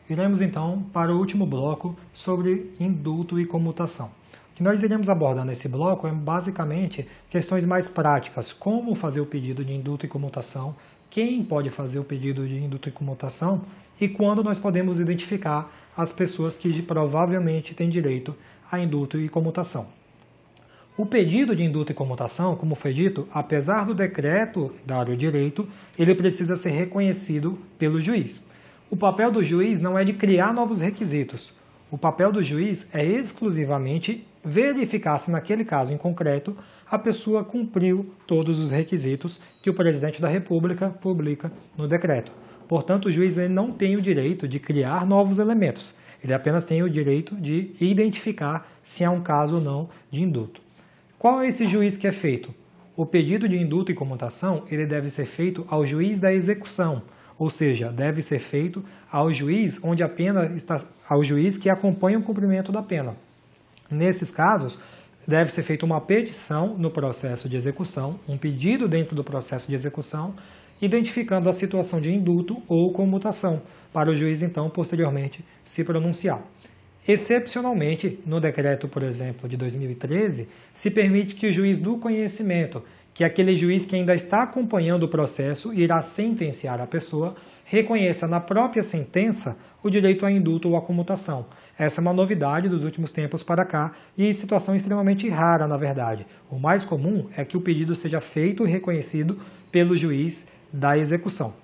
Iremos então para o último bloco sobre indulto e comutação. O que nós iremos abordar nesse bloco é basicamente questões mais práticas, como fazer o pedido de indulto e comutação, quem pode fazer o pedido de indulto e comutação e quando nós podemos identificar as pessoas que provavelmente têm direito a indulto e comutação. O pedido de indulto e comutação, como foi dito, apesar do decreto dar o direito, ele precisa ser reconhecido pelo juiz. O papel do juiz não é de criar novos requisitos. O papel do juiz é exclusivamente verificar se naquele caso em concreto a pessoa cumpriu todos os requisitos que o presidente da República publica no decreto. Portanto, o juiz ele não tem o direito de criar novos elementos. Ele apenas tem o direito de identificar se há um caso ou não de indulto. Qual é esse juiz que é feito? O pedido de indulto e comutação ele deve ser feito ao juiz da execução, ou seja, deve ser feito ao juiz onde a pena está, ao juiz que acompanha o cumprimento da pena. Nesses casos, deve ser feita uma petição no processo de execução, um pedido dentro do processo de execução, identificando a situação de indulto ou comutação, para o juiz então posteriormente se pronunciar. Excepcionalmente, no decreto, por exemplo, de 2013, se permite que o juiz do conhecimento, que é aquele juiz que ainda está acompanhando o processo e irá sentenciar a pessoa, reconheça na própria sentença o direito a indulto ou a comutação. Essa é uma novidade dos últimos tempos para cá e situação extremamente rara, na verdade. O mais comum é que o pedido seja feito e reconhecido pelo juiz da execução.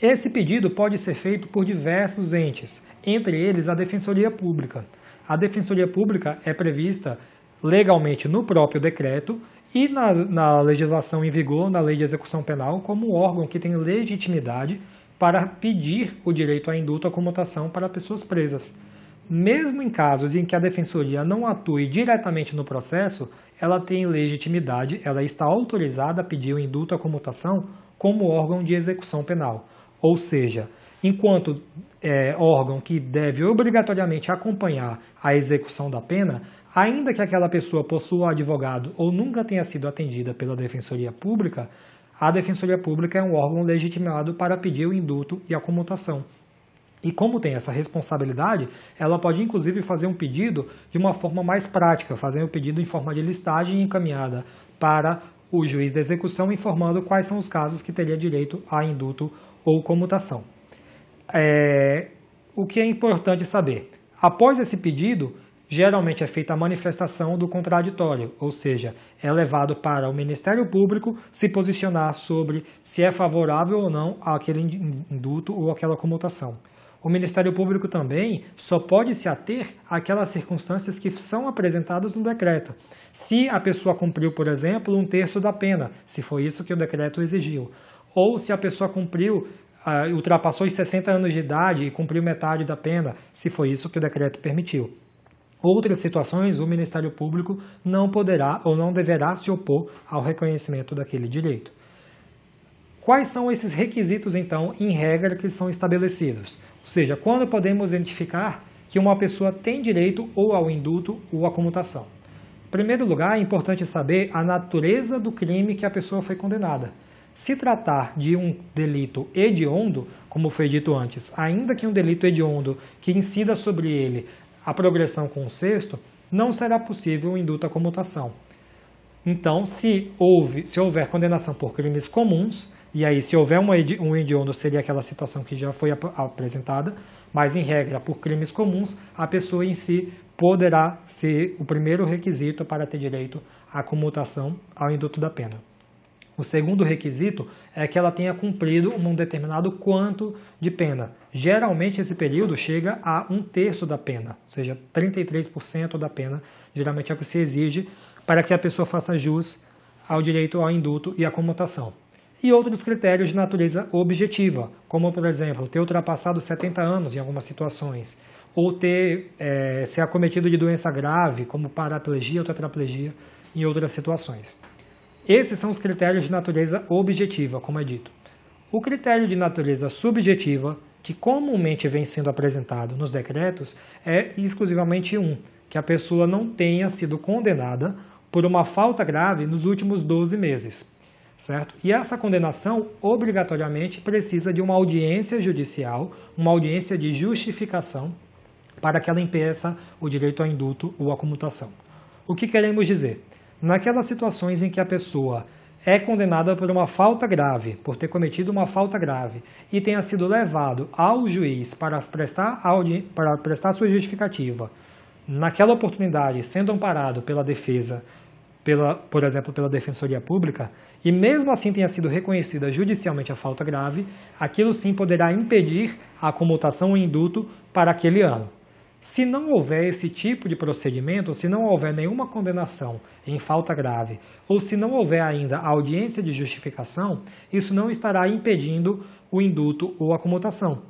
Esse pedido pode ser feito por diversos entes, entre eles a Defensoria Pública. A Defensoria Pública é prevista legalmente no próprio decreto e na legislação em vigor, na Lei de Execução Penal, como órgão que tem legitimidade para pedir o direito a indulto ou comutação para pessoas presas. Mesmo em casos em que a Defensoria não atue diretamente no processo, ela tem legitimidade, ela está autorizada a pedir o indulto ou comutação como órgão de execução penal. Ou seja, enquanto órgão que deve obrigatoriamente acompanhar a execução da pena, ainda que aquela pessoa possua advogado ou nunca tenha sido atendida pela Defensoria Pública, a Defensoria Pública é um órgão legitimado para pedir o indulto e a comutação. E como tem essa responsabilidade, ela pode inclusive fazer um pedido de uma forma mais prática, fazer um pedido em forma de listagem encaminhada para o juiz da execução, informando quais são os casos que teria direito a indulto ou comutação. O que é importante saber? Após esse pedido, geralmente é feita a manifestação do contraditório, ou seja, é levado para o Ministério Público se posicionar sobre se é favorável ou não àquele indulto ou àquela comutação. O Ministério Público também só pode se ater àquelas circunstâncias que são apresentadas no decreto. Se a pessoa cumpriu, por exemplo, 1/3 da pena, se foi isso que o decreto exigiu, ou se a pessoa ultrapassou os 60 anos de idade e cumpriu metade da pena, se foi isso que o decreto permitiu. Outras situações, o Ministério Público não poderá ou não deverá se opor ao reconhecimento daquele direito. Quais são esses requisitos, então, em regra, que são estabelecidos? Ou seja, quando podemos identificar que uma pessoa tem direito ou ao indulto ou à comutação? Em primeiro lugar, é importante saber a natureza do crime que a pessoa foi condenada. Se tratar de um delito hediondo, como foi dito antes, ainda que um delito hediondo que incida sobre ele a progressão com o sexto, não será possível o indulto à comutação. Então, se houver condenação por crimes comuns, e aí se houver um hediondo seria aquela situação que já foi apresentada, mas em regra por crimes comuns, a pessoa em si poderá ser o primeiro requisito para ter direito à comutação ao indulto da pena. O segundo requisito é que ela tenha cumprido um determinado quanto de pena. Geralmente esse período chega a 1/3 da pena, ou seja, 33% da pena, geralmente é o que se exige para que a pessoa faça jus ao direito ao indulto e à comutação. E outros critérios de natureza objetiva, como, por exemplo, ter ultrapassado 70 anos em algumas situações, ou ser acometido de doença grave, como paraplegia ou tetraplegia, em outras situações. Esses são os critérios de natureza objetiva, como é dito. O critério de natureza subjetiva, que comumente vem sendo apresentado nos decretos, é exclusivamente que a pessoa não tenha sido condenada por uma falta grave nos últimos 12 meses. certo? E essa condenação, obrigatoriamente, precisa de uma audiência judicial, uma audiência de justificação, para que ela impeça o direito ao indulto ou à comutação. O que queremos dizer? Naquelas situações em que a pessoa é condenada por uma falta grave, por ter cometido uma falta grave, e tenha sido levado ao juiz para prestar sua justificativa, naquela oportunidade, sendo amparado pela defesa, por exemplo, pela Defensoria Pública, e mesmo assim tenha sido reconhecida judicialmente a falta grave, aquilo sim poderá impedir a comutação ou indulto para aquele ano. Se não houver esse tipo de procedimento, se não houver nenhuma condenação em falta grave, ou se não houver ainda audiência de justificação, isso não estará impedindo o indulto ou a comutação.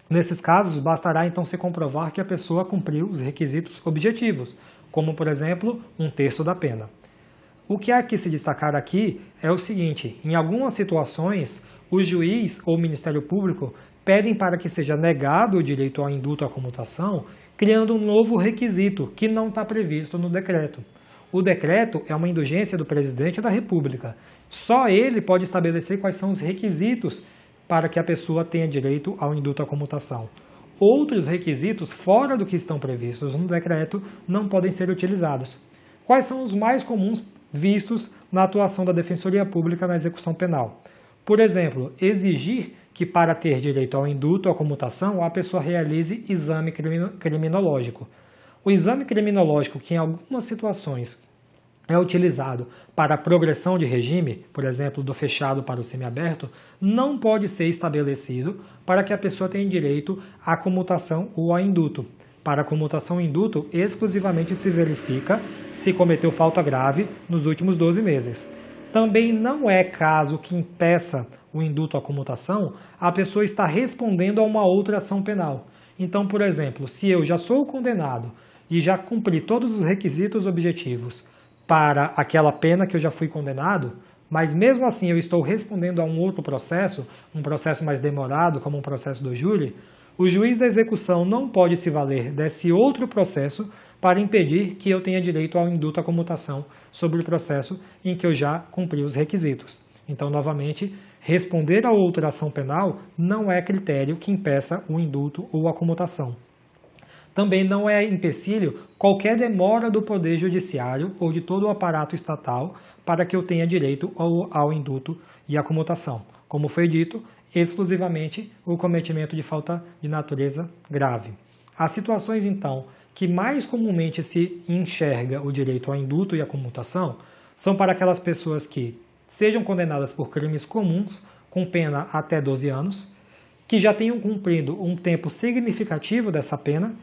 Nesses casos, bastará então se comprovar que a pessoa cumpriu os requisitos objetivos, como, por exemplo, 1/3 da pena. O que há que se destacar aqui é o seguinte: em algumas situações, o juiz ou o Ministério Público pedem para que seja negado o direito ao indulto à comutação, criando um novo requisito que não está previsto no decreto. O decreto é uma indulgência do Presidente da República. Só ele pode estabelecer quais são os requisitos para que a pessoa tenha direito ao indulto à comutação. Outros requisitos, fora do que estão previstos no decreto, não podem ser utilizados. Quais são os mais comuns vistos na atuação da Defensoria Pública na execução penal? Por exemplo, exigir que para ter direito ao indulto ou à comutação, a pessoa realize exame criminológico. O exame criminológico, que em algumas situações é utilizado para a progressão de regime, por exemplo, do fechado para o semiaberto, não pode ser estabelecido para que a pessoa tenha direito à comutação ou ao indulto. Para a comutação e indulto, exclusivamente se verifica se cometeu falta grave nos últimos 12 meses. Também não é caso que impeça o indulto à comutação a pessoa está respondendo a uma outra ação penal. Então, por exemplo, se eu já sou condenado e já cumpri todos os requisitos objetivos para aquela pena que eu já fui condenado, mas mesmo assim eu estou respondendo a um outro processo, um processo mais demorado, como um processo do júri, o juiz da execução não pode se valer desse outro processo para impedir que eu tenha direito ao indulto à comutação sobre o processo em que eu já cumpri os requisitos. Então, novamente, responder a outra ação penal não é critério que impeça o indulto ou a comutação. Também não é empecilho qualquer demora do Poder Judiciário ou de todo o aparato estatal para que eu tenha direito ao indulto e à comutação. Como foi dito, exclusivamente o cometimento de falta de natureza grave. As situações, então, que mais comumente se enxerga o direito ao indulto e à comutação são para aquelas pessoas que sejam condenadas por crimes comuns, com pena até 12 anos, que já tenham cumprido um tempo significativo dessa pena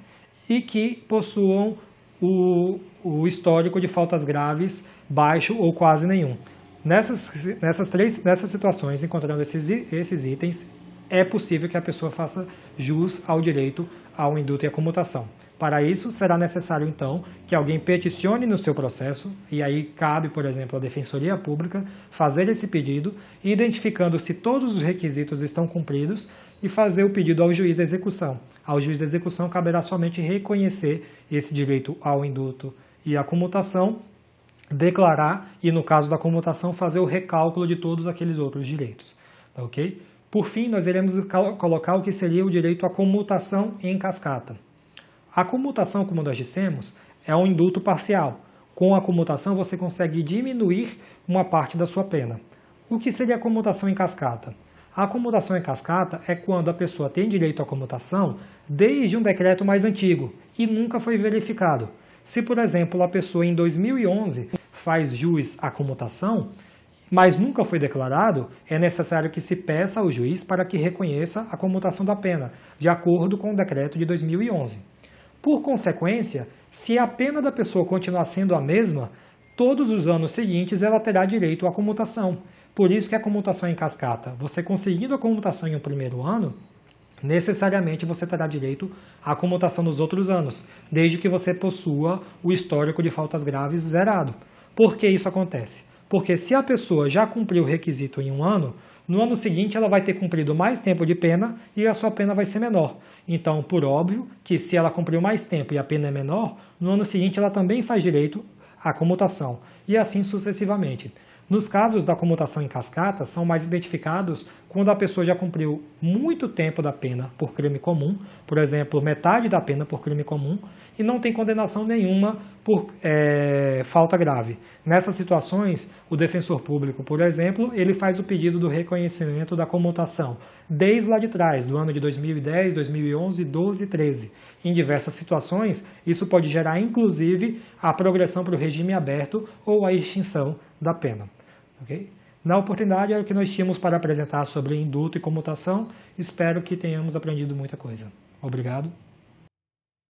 e que possuam o histórico de faltas graves baixo ou quase nenhum. Nessas situações, encontrando esses itens, é possível que a pessoa faça jus ao direito ao indulto e à comutação. Para isso, será necessário, então, que alguém peticione no seu processo, e aí cabe, por exemplo, à Defensoria Pública fazer esse pedido, identificando se todos os requisitos estão cumpridos e fazer o pedido ao juiz da execução. Ao juiz da execução caberá somente reconhecer esse direito ao indulto e à comutação, declarar e, no caso da comutação, fazer o recálculo de todos aqueles outros direitos. Ok? Por fim, nós iremos colocar o que seria o direito à comutação em cascata. A comutação, como nós dissemos, é um indulto parcial. Com a comutação, você consegue diminuir uma parte da sua pena. O que seria a comutação em cascata? A comutação em cascata é quando a pessoa tem direito à comutação desde um decreto mais antigo e nunca foi verificado. Se, por exemplo, a pessoa em 2011 faz jus à comutação, mas nunca foi declarado, é necessário que se peça ao juiz para que reconheça a comutação da pena, de acordo com o decreto de 2011. Por consequência, se a pena da pessoa continuar sendo a mesma, todos os anos seguintes ela terá direito à comutação. Por isso que a comutação em cascata, você conseguindo a comutação em um primeiro ano, necessariamente você terá direito à comutação nos outros anos, desde que você possua o histórico de faltas graves zerado. Por que isso acontece? Porque se a pessoa já cumpriu o requisito em um ano, no ano seguinte ela vai ter cumprido mais tempo de pena e a sua pena vai ser menor. Então, por óbvio, que se ela cumpriu mais tempo e a pena é menor, no ano seguinte ela também faz direito à comutação. E assim sucessivamente. Nos casos da comutação em cascata, são mais identificados quando a pessoa já cumpriu muito tempo da pena por crime comum, por exemplo, metade da pena por crime comum, e não tem condenação nenhuma por falta grave. Nessas situações, o defensor público, por exemplo, ele faz o pedido do reconhecimento da comutação, desde lá de trás, do ano de 2010, 2011, 12 e 13. Em diversas situações, isso pode gerar, inclusive, a progressão para o regime aberto ou a extinção da pena. Okay? Na oportunidade, era o que nós tínhamos para apresentar sobre indulto e comutação. Espero que tenhamos aprendido muita coisa. Obrigado.